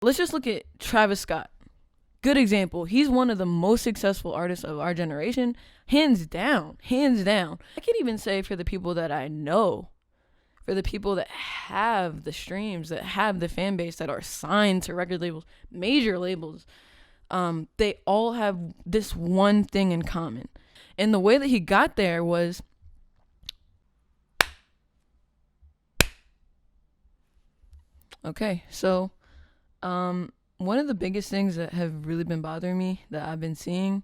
let's just look at Travis Scott. Good example. He's one of the most successful artists of our generation, hands down, hands down. I can even say for the people that I know, for the people that have the streams, that have the fan base, that are signed to record labels, major labels, they all have this one thing in common. And the way that he got there was okay. So, one of the biggest things that have really been bothering me that I've been seeing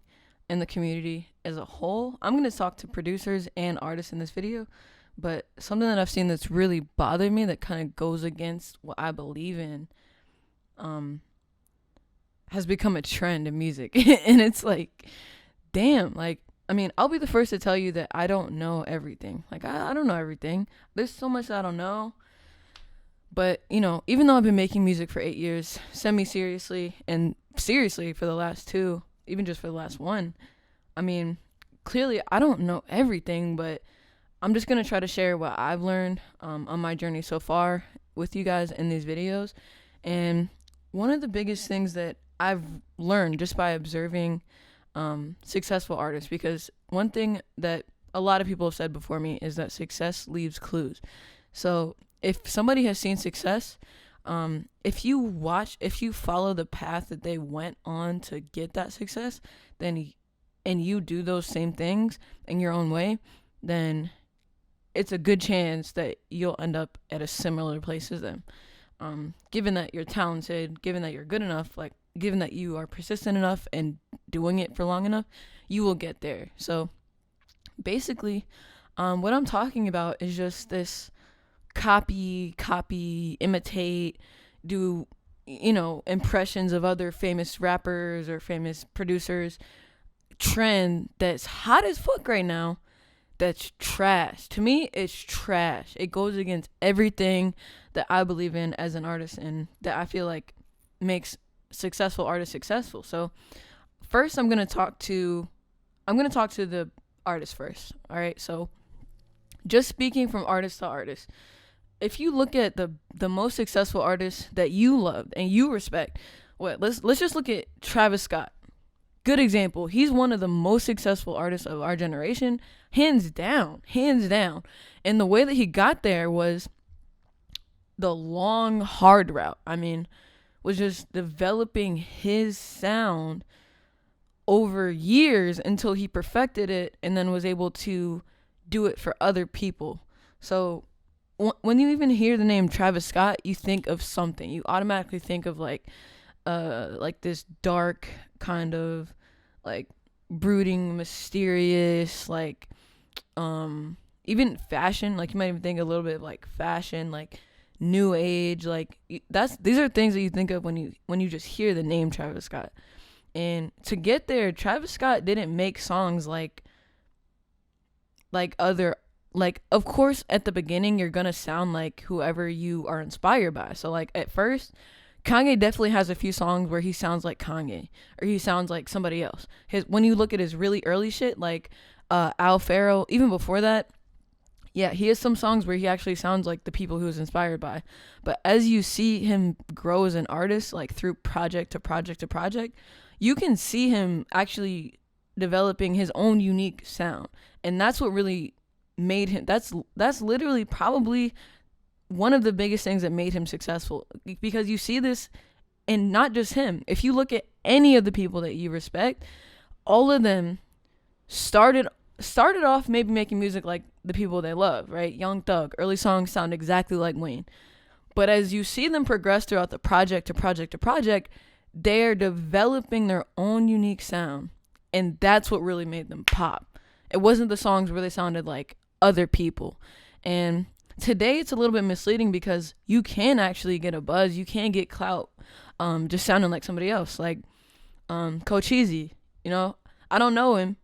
in the community as a whole, I'm going to talk to producers and artists in this video, but something that I've seen that's really bothered me that kind of goes against what I believe in, has become a trend in music. And it's like, damn, like, I mean, I'll be the first to tell you that I don't know everything. Like, I don't know everything. There's so much I don't know. But, you know, even though I've been making music for 8 years, semi-seriously, and seriously for the last 2, even just for the last 1, I mean, clearly I don't know everything, but I'm just going to try to share what I've learned on my journey so far with you guys in these videos. And one of the biggest things that I've learned just by observing successful artists, because one thing that a lot of people have said before me is that success leaves clues. So if somebody has seen success, if you follow the path that they went on to get that success, then and you do those same things in your own way, then it's a good chance that you'll end up at a similar place as them. Given that you're talented, given that you're good enough, like given that you are persistent enough and doing it for long enough, you will get there. So basically, what I'm talking about is just this copy, imitate, do, you know, impressions of other famous rappers or famous producers trend that's hot as fuck right now. That's trash. To me, it's trash. It goes against everything that I believe in as an artist and that I feel like makes successful artists successful. So first I'm gonna talk to the artist first. All right. So just speaking from artist to artist, if you look at the most successful artists that you love and you respect, let's just look at Travis Scott. Good example. He's one of the most successful artists of our generation, hands down, hands down. And the way that he got there was the long, hard route. I mean, was just developing his sound over years until he perfected it and then was able to do it for other people. So when you even hear the name Travis Scott, you think of something. You automatically think of like this dark kind of like brooding, mysterious, like even fashion. Like you might even think a little bit of like fashion, like new age. Like these are things that you think of when you just hear the name Travis Scott. And to get there, Travis Scott didn't make songs like other. Like, of course, at the beginning, you're going to sound like whoever you are inspired by. So, like, at first, Kanye definitely has a few songs where he sounds like Kanye or he sounds like somebody else. When you look at his really early shit, like Al Farrow, even before that, yeah, he has some songs where he actually sounds like the people he was inspired by. But as you see him grow as an artist, like through project to project to project, you can see him actually developing his own unique sound. And that's what really made him, that's literally probably one of the biggest things that made him successful, because you see this in not just him. If you look at any of the people that you respect, all of them started off maybe making music like the people they love, right? Young Thug, early songs sound exactly like Wayne. But as you see them progress throughout the project to project to project, they're developing their own unique sound. And that's what really made them pop. It wasn't the songs where they sounded like other people. And today it's a little bit misleading because you can actually get a buzz. You can get clout just sounding like somebody else. Like Coach Easy, you know, I don't know him,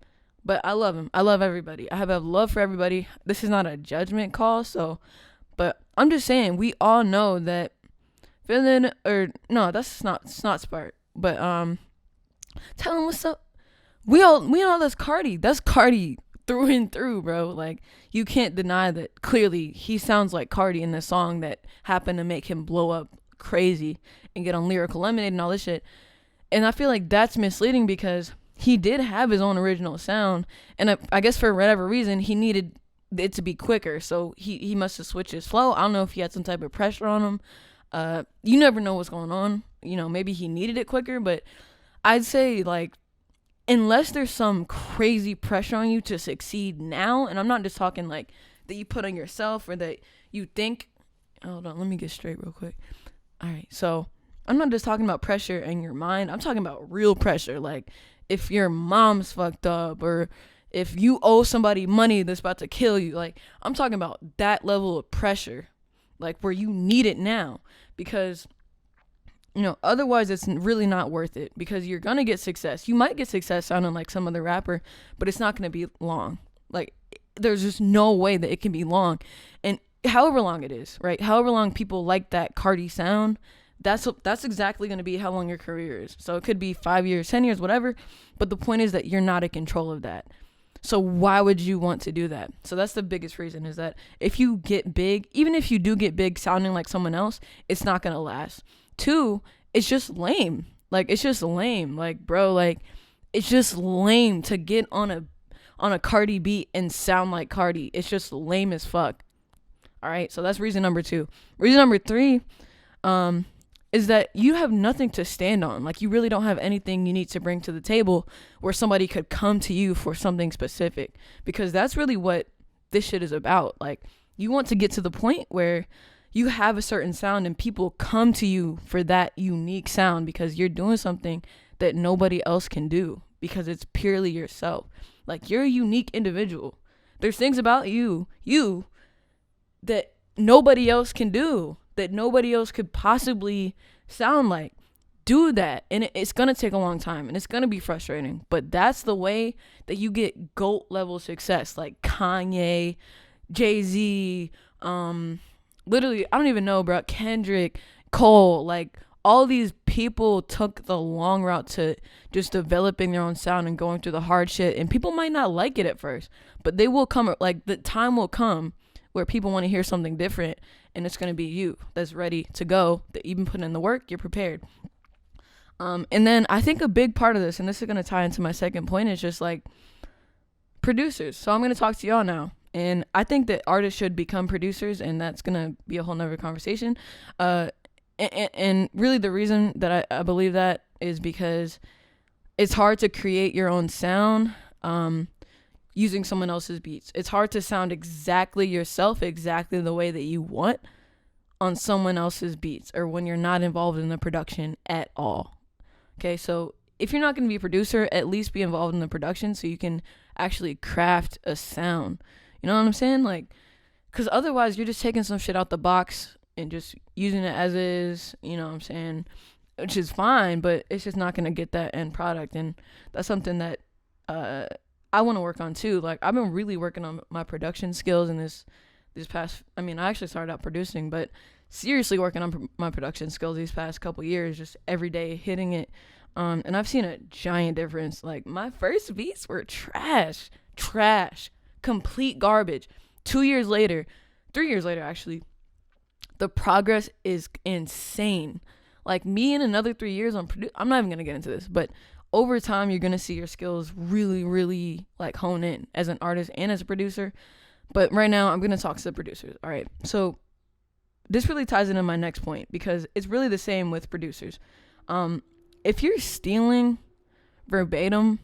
but I love him. I love everybody. I have a love for everybody. This is not a judgment call, but I'm just saying we all know that that's not smart. But tell him what's up. We know that's Cardi. That's Cardi through and through, bro. Like, you can't deny that clearly he sounds like Cardi in the song that happened to make him blow up crazy and get on Lyrical Lemonade and all this shit. And I feel like that's misleading because he did have his own original sound, and I guess for whatever reason he needed it to be quicker, so he must have switched his flow. I don't know if he had some type of pressure on him. You never know what's going on. You know, maybe he needed it quicker, but I'd say, like, unless there's some crazy pressure on you to succeed now, and I'm not just talking like that you put on yourself or that you think, hold on, let me get straight real quick. All right, so I'm not just talking about pressure in your mind. I'm talking about real pressure, like if your mom's fucked up or if you owe somebody money that's about to kill you. Like, I'm talking about that level of pressure, like where you need it now, because otherwise it's really not worth it, because you're gonna get success. You might get success sounding like some other rapper, but it's not gonna be long. Like, there's just no way that it can be long. And however long it is, right? However long people like that Cardi sound, that's exactly gonna be how long your career is. So it could be 5 years, 10 years, whatever. But the point is that you're not in control of that. So why would you want to do that? So that's the biggest reason, is that if you get big, even if you do get big sounding like someone else, it's not gonna last. 2, it's just lame. Like, it's just lame. Like, bro, like, it's just lame to get on a Cardi beat and sound like Cardi. It's just lame as fuck. All right, so that's reason number 2. Reason number 3, is that you have nothing to stand on. Like, you really don't have anything you need to bring to the table where somebody could come to you for something specific, because that's really what this shit is about. Like, you want to get to the point where you have a certain sound and people come to you for that unique sound because you're doing something that nobody else can do, because it's purely yourself. Like, you're a unique individual. There's things about you that nobody else can do, that nobody else could possibly sound like. Do that, and it's gonna take a long time, and it's gonna be frustrating, but that's the way that you get GOAT level success, like Kanye, Jay-Z, literally, I don't even know, bro, Kendrick, Cole. Like, all these people took the long route to just developing their own sound and going through the hard shit, and people might not like it at first, but they will come, like, the time will come where people want to hear something different, and it's going to be you that's ready to go, that you've been putting in the work, you're prepared. And then I think a big part of this, and this is going to tie into my second point, is just, like, producers. So I'm going to talk to y'all now. And I think that artists should become producers, and that's going to be a whole nother conversation. And really the reason that I believe that is because it's hard to create your own sound using someone else's beats. It's hard to sound exactly yourself, exactly the way that you want on someone else's beats, or when you're not involved in the production at all. Okay, so if you're not going to be a producer, at least be involved in the production so you can actually craft a sound. You know what I'm saying? Like, because otherwise you're just taking some shit out the box and just using it as is, you know what I'm saying? Which is fine, but it's just not going to get that end product. And that's something that I want to work on too. Like, I've been really working on my production skills in this past, I actually started out producing, but seriously working on my production skills these past couple years, just every day hitting it. And I've seen a giant difference. Like, my first beats were trash, complete garbage. 3 years later actually, the progress is insane. Like, me in another 3 years I'm not even gonna get into this, but over time you're gonna see your skills really, really, like, hone in as an artist and as a producer. But right now I'm gonna talk to the producers. All right, so this really ties into my next point, because it's really the same with producers. If you're stealing verbatim,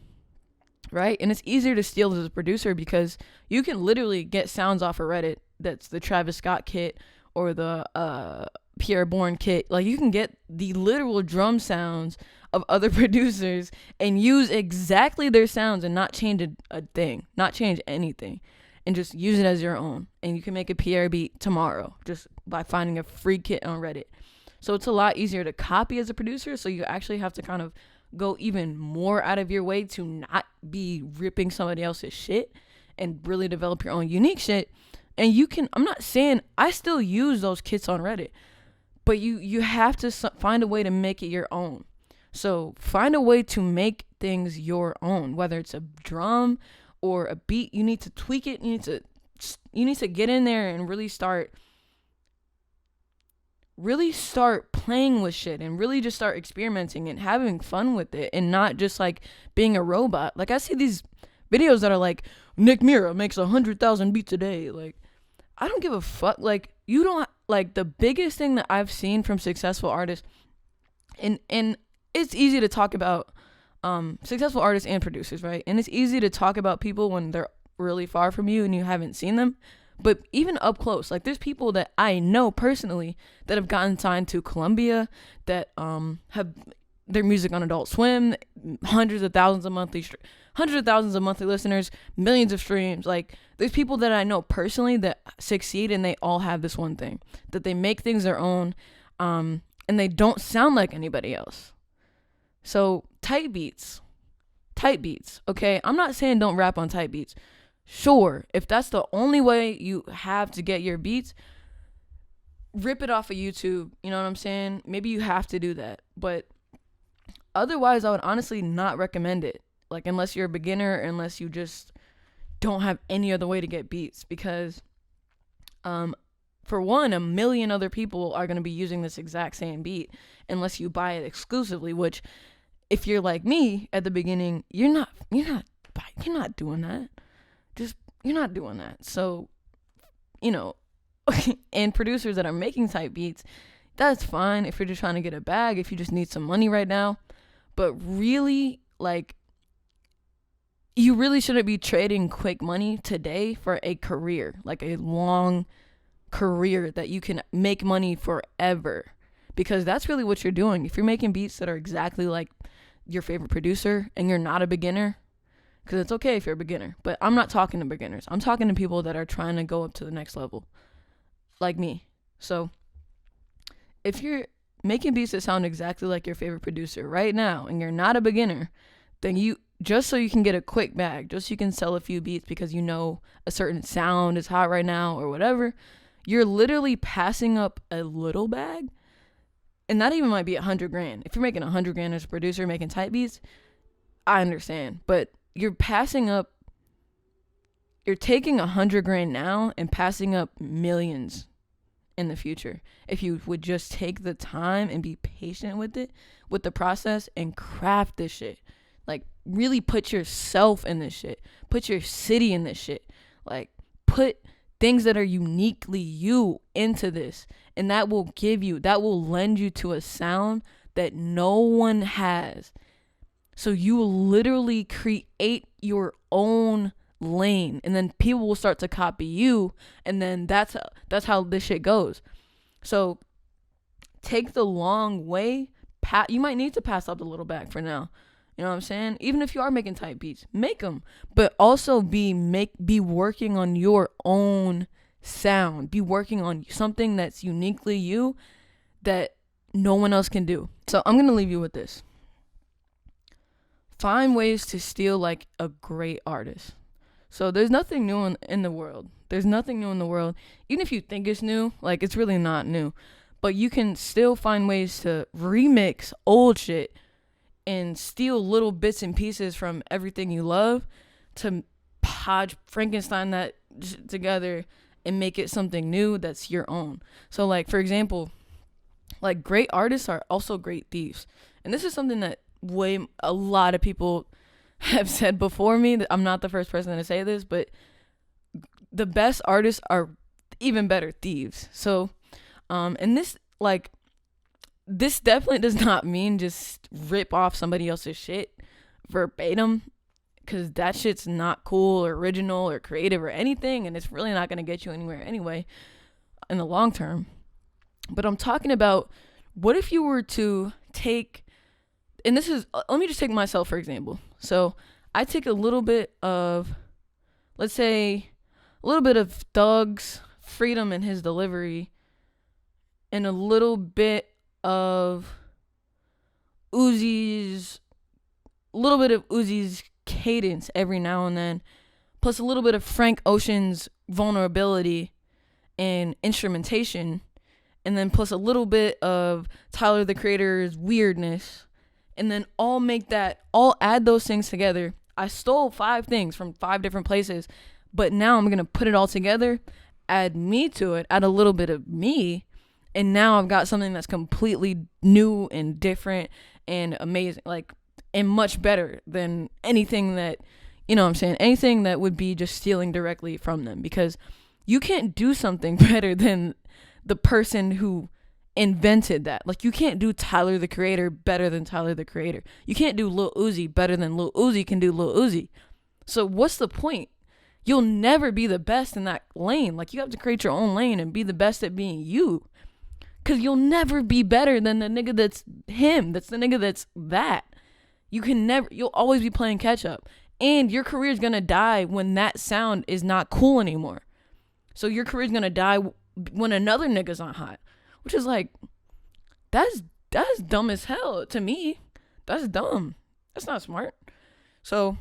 right, and it's easier to steal as a producer because you can literally get sounds off of Reddit that's the Travis Scott kit or the Pierre Bourne kit. Like, you can get the literal drum sounds of other producers and use exactly their sounds and not change a thing, not change anything, and just use it as your own. And you can make a Pierre beat tomorrow just by finding a free kit on Reddit. So it's a lot easier to copy as a producer, so you actually have to kind of go even more out of your way to not be ripping somebody else's shit and really develop your own unique shit. And you can, I'm not saying, I still use those kits on Reddit, but you have to find a way to make it your own. So find a way to make things your own, whether it's a drum or a beat. You need to tweak it. You need to get in there and really start really start playing with shit and really just start experimenting and having fun with it, and not just like being a robot. Like, I see these videos that are like, Nick Mira makes 100,000 beats a day. Like, I don't give a fuck. Like, you don't, like, the biggest thing that I've seen from successful artists, and it's easy to talk about successful artists and producers, right? And it's easy to talk about people when they're really far from you and you haven't seen them. But even up close, like, there's people that I know personally that have gotten signed to Columbia, that have their music on Adult Swim, hundreds of thousands of monthly listeners, millions of streams. Like, there's people that I know personally that succeed, and they all have this one thing, that they make things their own, and they don't sound like anybody else. So tight beats, okay? I'm not saying don't rap on tight beats. Sure, if that's the only way you have to get your beats, rip it off of YouTube. You know what I'm saying? Maybe you have to do that. But otherwise, I would honestly not recommend it. Like, unless you're a beginner, unless you just don't have any other way to get beats. Because, for one, a million other people are going to be using this exact same beat unless you buy it exclusively, which, if you're like me at the beginning, you're not doing that. You're not doing that. So, you know, and producers that are making type beats, that's fine if you're just trying to get a bag, if you just need some money right now. But really, like, you really shouldn't be trading quick money today for a career, like a long career that you can make money forever. Because that's really what you're doing. If you're making beats that are exactly like your favorite producer and you're not a beginner, because it's okay if you're a beginner, but I'm not talking to beginners. I'm talking to people that are trying to go up to the next level, like me. So if you're making beats that sound exactly like your favorite producer right now and you're not a beginner, then you, just so you can get a quick bag, just so you can sell a few beats because you know a certain sound is hot right now or whatever, you're literally passing up a little bag. And that even might be $100,000. If you're making $100,000 as a producer making type beats, I understand. But you're passing up, you're taking $100,000 now and passing up millions in the future. If you would just take the time and be patient with it, with the process, and craft this shit. Like, really put yourself in this shit. Put your city in this shit. Like, put things that are uniquely you into this. And that will lend you to a sound that no one has. So you will literally create your own lane, and then people will start to copy you, and then that's how this shit goes. So take the long way. You might need to pass up the little bag for now. You know what I'm saying? Even if you are making type beats, make them, but also be working on your own sound. Be working on something that's uniquely you that no one else can do. So I'm gonna leave you with this. Find ways to steal like a great artist. So there's nothing new in the world. There's nothing new in the world. Even if you think it's new, like, it's really not new. But you can still find ways to remix old shit and steal little bits and pieces from everything you love to Frankenstein that together and make it something new that's your own. So, like, for example, like, great artists are also great thieves. And this is something that a lot of people have said before me. That I'm not the first person to say this, but the best artists are even better thieves. So, and this definitely does not mean just rip off somebody else's shit verbatim, because that shit's not cool or original or creative or anything, and it's really not going to get you anywhere anyway in the long term. But I'm talking about, what if you were to take, and this is, let me just take myself for example. So I take a little bit of, let's say, a little bit of Thug's freedom in his delivery, and a little bit of Uzi's cadence every now and then, plus a little bit of Frank Ocean's vulnerability and instrumentation, and then plus a little bit of Tyler the Creator's weirdness, and then all add those things together. I stole 5 things from 5 different places, but now I'm going to put it all together, add me to it, add a little bit of me, and now I've got something that's completely new and different and amazing, like, and much better than anything that, you know what I'm saying, anything that would be just stealing directly from them, because you can't do something better than the person who invented that. Like, you can't do Tyler the Creator better than Tyler the Creator. You can't do Lil Uzi better than Lil Uzi can do Lil Uzi. So what's the point? You'll never be the best in that lane. Like, you have to create your own lane and be the best at being you. Because you'll never be better than the nigga that's him. That's the nigga that's that. You'll always be playing catch up. And your career is going to die when that sound is not cool anymore. So your career is going to die when another nigga's on hot. Which is like, that's dumb as hell to me. That's dumb. That's not smart. So,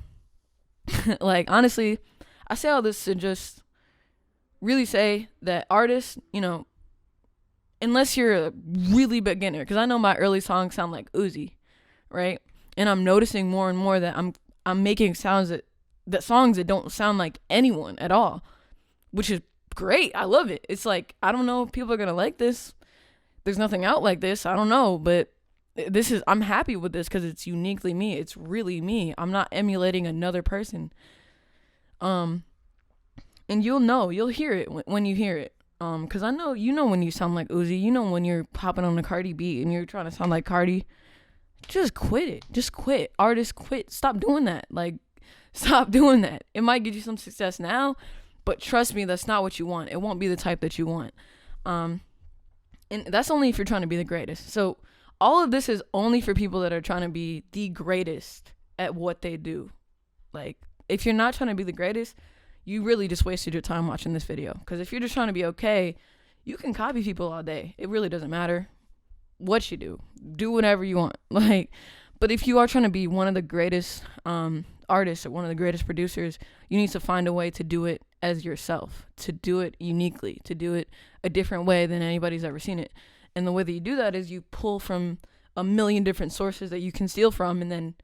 like, honestly, I say all this to just really say that artists, you know, unless you're a really beginner, because I know my early songs sound like Uzi, right? And I'm noticing more and more that I'm making songs that don't sound like anyone at all, which is great. I love it. It's like, I don't know if people are gonna like this. There's nothing out like this. I don't know, but I'm happy with this because it's uniquely me. It's really me. I'm not emulating another person. And you'll hear it when you hear it. Cause I know, you know, when you sound like Uzi, you know, when you're popping on a Cardi beat and you're trying to sound like Cardi, just quit it. Just quit. Artists, quit. Stop doing that. Like, stop doing that. It might get you some success now, but trust me, that's not what you want. It won't be the type that you want. And that's only if you're trying to be the greatest. So all of this is only for people that are trying to be the greatest at what they do. Like, if you're not trying to be the greatest, you really just wasted your time watching this video. Because if you're just trying to be okay, you can copy people all day. It really doesn't matter what you do. Do whatever you want. Like, but if you are trying to be one of the greatest artists or one of the greatest producers, you need to find a way to do it as yourself, to do it uniquely, to do it a different way than anybody's ever seen it. And the way that you do that is you pull from a million different sources that you can steal from, and then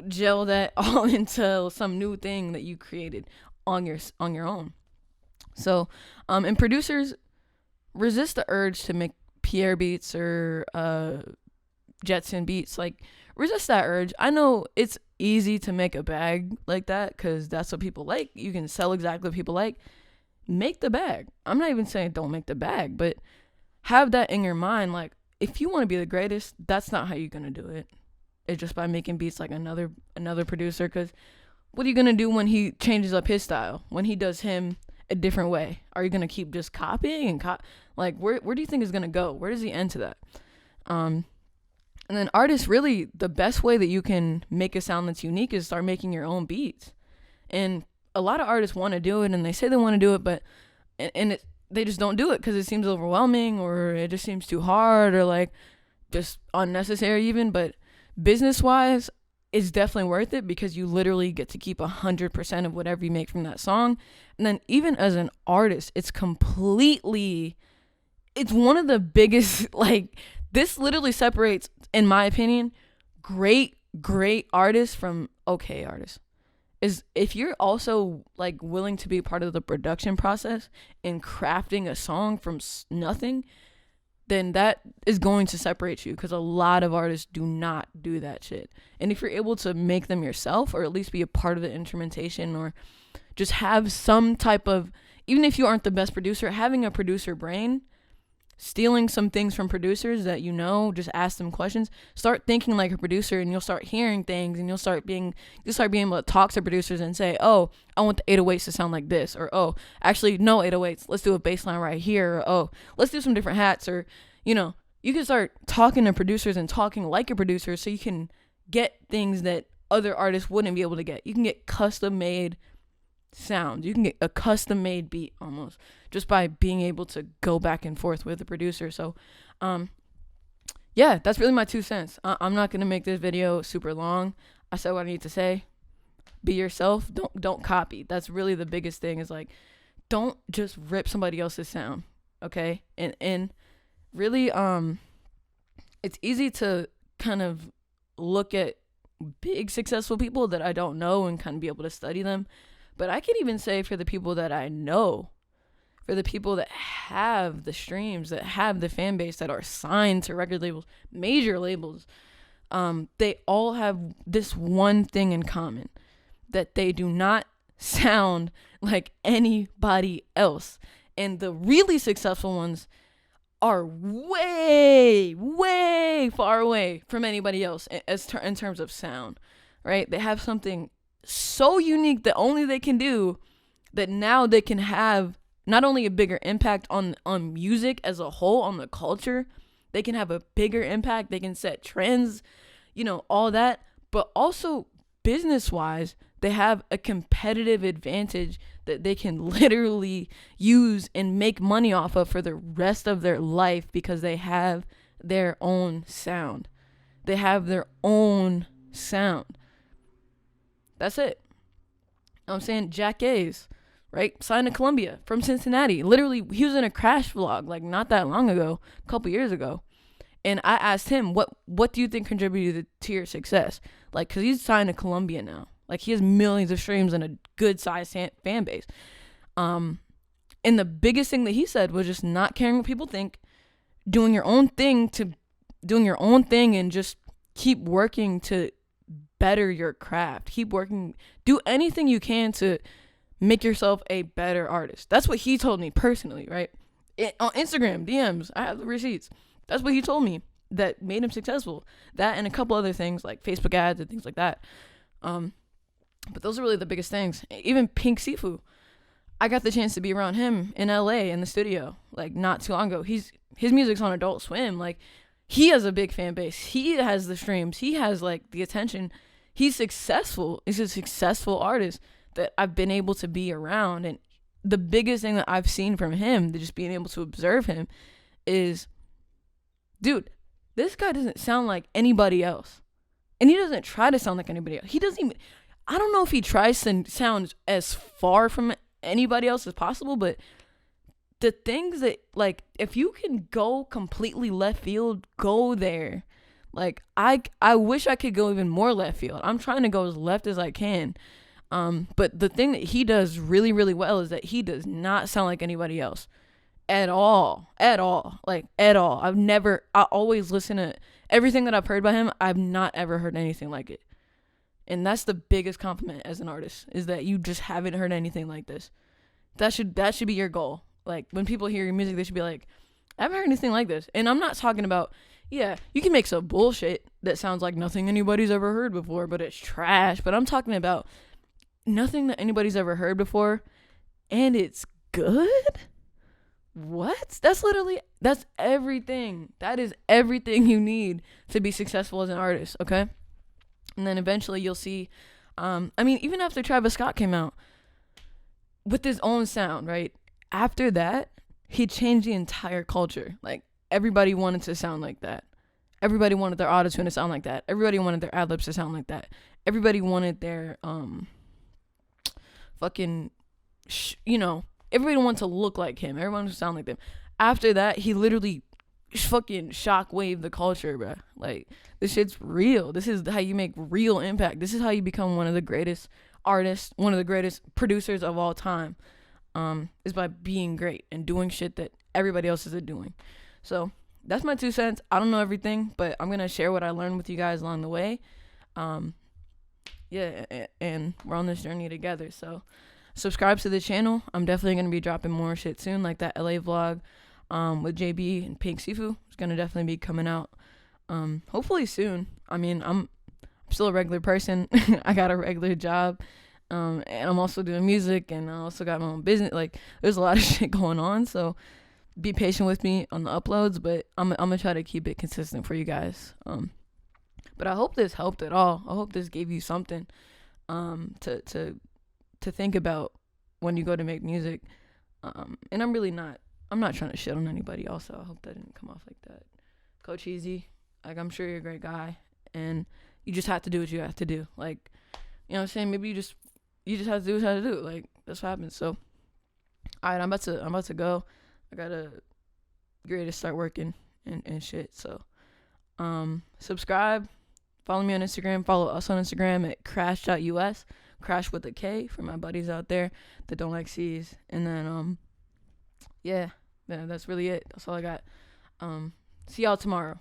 gel that all into some new thing that you created on your own. So, and producers, resist the urge to make Pierre beats or Jetson beats. Like, resist that urge. I know it's easy to make a bag like that because that's what people like. You can sell exactly what people like. Make the bag. I'm not even saying don't make the bag, but have that in your mind. Like, if you want to be the greatest, that's not how you're gonna do it. It's just by making beats like another producer. Because what are you gonna do when he changes up his style? When he does him a different way? Are you gonna keep just copying and like, where do you think it's gonna go? Where does he end to that? And then artists, really, the best way that you can make a sound that's unique is start making your own beats. And a lot of artists want to do it, and they say they want to do it, but they just don't do it because it seems overwhelming, or it just seems too hard, or like just unnecessary even. But business-wise, it's definitely worth it because you literally get to keep 100% of whatever you make from that song. And then even as an artist, it's one of the biggest, like, this literally separates, in my opinion, great artists from okay artists. Is if you're also like willing to be part of the production process and crafting a song from nothing, then that is going to separate you, because a lot of artists do not do that shit. And if you're able to make them yourself, or at least be a part of the instrumentation, or just have some type of, even if you aren't the best producer, having a producer brain, stealing some things from producers that, you know, just ask them questions, start thinking like a producer, and you'll start hearing things, and you'll start being able to talk to producers and say, oh, I want the 808s to sound like this, or oh, actually no 808s, let's do a bass line right here, or oh, let's do some different hats, or, you know, you can start talking to producers and talking like a producer, so you can get things that other artists wouldn't be able to get. You can get custom made sound. You can get a custom made beat almost just by being able to go back and forth with the producer. So yeah, that's really my 2 cents. I'm not gonna make this video super long. I said what I need to say. Be yourself. Don't copy. That's really the biggest thing, is like, don't just rip somebody else's sound, okay? And really, it's easy to kind of look at big successful people that I don't know and kind of be able to study them. But I can even say, for the people that I know, for the people that have the streams, that have the fan base, that are signed to record labels, major labels, they all have this one thing in common, that they do not sound like anybody else. And the really successful ones are way, way far away from anybody else in terms of sound, right? They have something so unique that only they can do, that now they can have not only a bigger impact on music as a whole, on the culture, they can have a bigger impact, they can set trends, all that, but also business-wise, they have a competitive advantage that they can literally use and make money off of for the rest of their life, because they have their own sound. They have their own sound. That's it. I'm saying Jack A's, right? Signed to Columbia from Cincinnati. Literally, he was in a Crash vlog like not that long ago, a couple years ago. And I asked him, what do you think contributed to your success? Like, because he's signed to Columbia now. Like, he has millions of streams and a good-sized fan base. And the biggest thing that he said was just not caring what people think, doing your own thing and just keep working to better your craft. Keep working. Do anything you can to make yourself a better artist. That's what he told me personally, right? On Instagram, DMs, I have the receipts. That's what he told me that made him successful. That and a couple other things like Facebook ads and things like that. But those are really the biggest things. Even Pink Sifu, I got the chance to be around him in LA in the studio like not too long ago. His music's on Adult Swim. Like, he has a big fan base. He has the streams. He has like the attention. He's successful. He's a successful artist that I've been able to be around. And the biggest thing that I've seen from him, just being able to observe him, is, dude, this guy doesn't sound like anybody else. And he doesn't try to sound like anybody else. He doesn't even, I don't know if he tries to sound as far from anybody else as possible, but the things that, like, if you can go completely left field, go there. Like, I wish I could go even more left field. I'm trying to go as left as I can. But the thing that he does really, really well is that he does not sound like anybody else. At all. Like, at all. I always listen to everything that I've heard by him. I've not ever heard anything like it. And that's the biggest compliment as an artist, is that you just haven't heard anything like this. That should be your goal. Like, when people hear your music, they should be like, I haven't heard anything like this. And I'm not talking about, yeah, you can make some bullshit that sounds like nothing anybody's ever heard before, but it's trash. But I'm talking about nothing that anybody's ever heard before, and it's good? What? That's everything. That is everything you need to be successful as an artist, okay? And then eventually you'll see, even after Travis Scott came out with his own sound, right? After that, he changed the entire culture. Like, everybody wanted to sound like that. Everybody wanted their auto-tune to sound like that. Everybody wanted their ad-libs to sound like that. Everybody wanted their, everybody wanted to look like him. Everyone wanted to sound like them. After that, he literally fucking shockwave the culture, bro. Like, this shit's real. This is how you make real impact. This is how you become one of the greatest artists, one of the greatest producers of all time, is by being great and doing shit that everybody else isn't doing. So that's my 2 cents. I don't know everything, but I'm gonna share what I learned with you guys along the way. And we're on this journey together. So subscribe to the channel. I'm definitely gonna be dropping more shit soon, like that LA vlog with JB and Pink Sifu. It's gonna definitely be coming out hopefully soon. I mean, I'm still a regular person. I got a regular job, and I'm also doing music, and I also got my own business. Like, there's a lot of shit going on, so be patient with me on the uploads, but I'm gonna try to keep it consistent for you guys. But I hope this helped at all. I hope this gave you something to think about when you go to make music. And I'm not trying to shit on anybody also. I hope that didn't come off like that. Coach Easy, like, I'm sure you're a great guy, and you just have to do what you have to do. Like, you know what I'm saying? Maybe you just have to do what you have to do. Like, that's what happens. So, all right, I'm about to go. I gotta get ready to start working and shit. So, subscribe, follow me on Instagram, follow us on Instagram at crash.us, crash with a K for my buddies out there that don't like C's. And then, Yeah, that's really it. That's all I got. See y'all tomorrow.